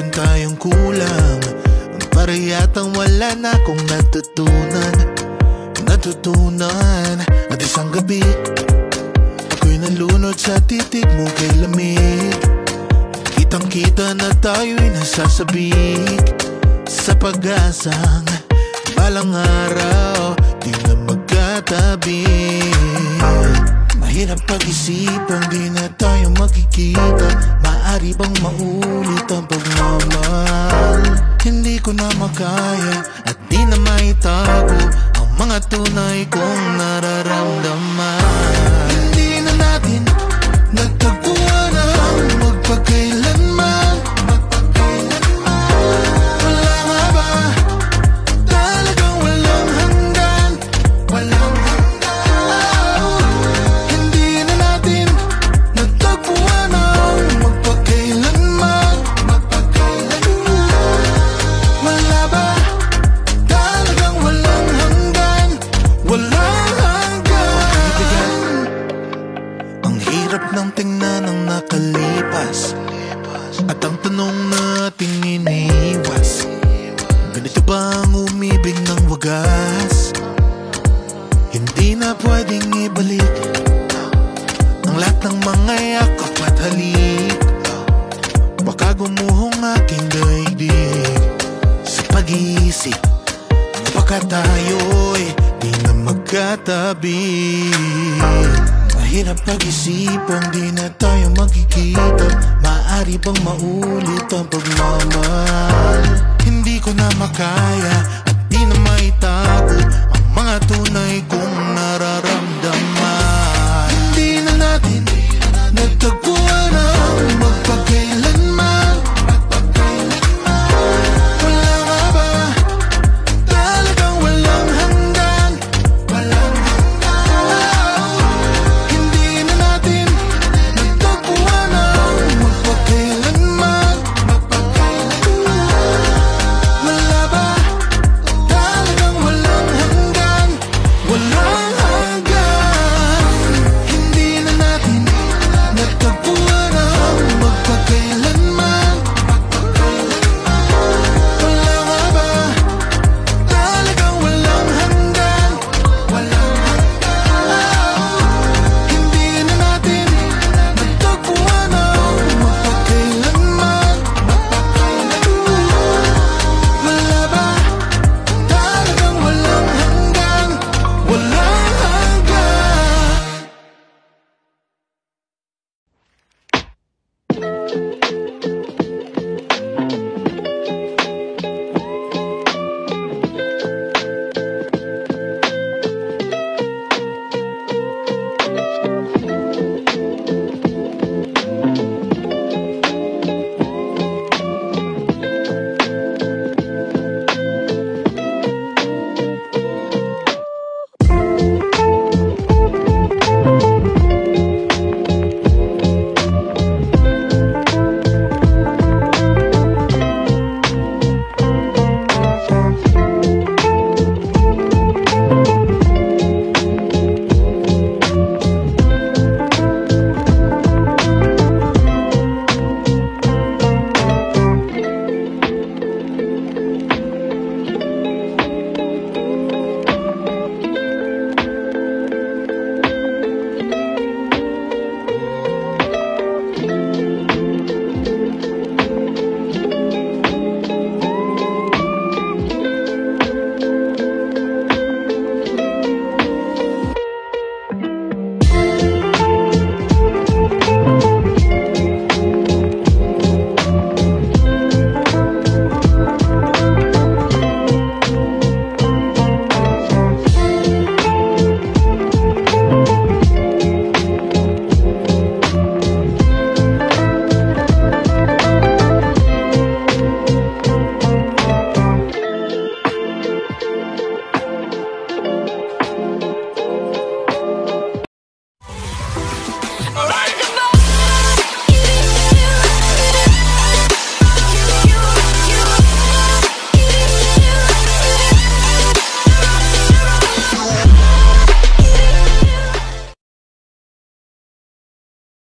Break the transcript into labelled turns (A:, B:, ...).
A: meron tayong kulang. Para yatang wala na akong natutunan. At isang gabi ako'y nalunod sa titig mo kay lamig. Kitang kita na tayo'y nasasabik sa pag-asang balang araw di na magkatabi. Mahirap pag-isipang di na tayo magkikita. Maaari bang maulit ang pagmamahal? Hindi ko na makaya at di na maitago ang mga tunay kong nararamdaman. Hindi na natin nagtagpuan ang magpagkailanman. Wala nga ba talagang walang hanggan? Walang hanggan. Hindi na natin nagtagpuan ang magpagkailanman. Wala ba talagang walang hanggan? Walang hanggan. Ang hirap ng tingnan ng nakalipas at ang tanong nating iniwas. Ganito ba ang umibig ng wagas? Hindi na pwedeng ibalik ang lahat ng mga yakap at halik. Baka gumuhong aking daigdig sa pag-iisip, baka tayo'y di na magkatabi. Mahirap pag-isipang di na tayo magkikita. Maaari bang maulit ang pagmamahal? Hindi ko na makaya at di na maitago ang mga tunay ko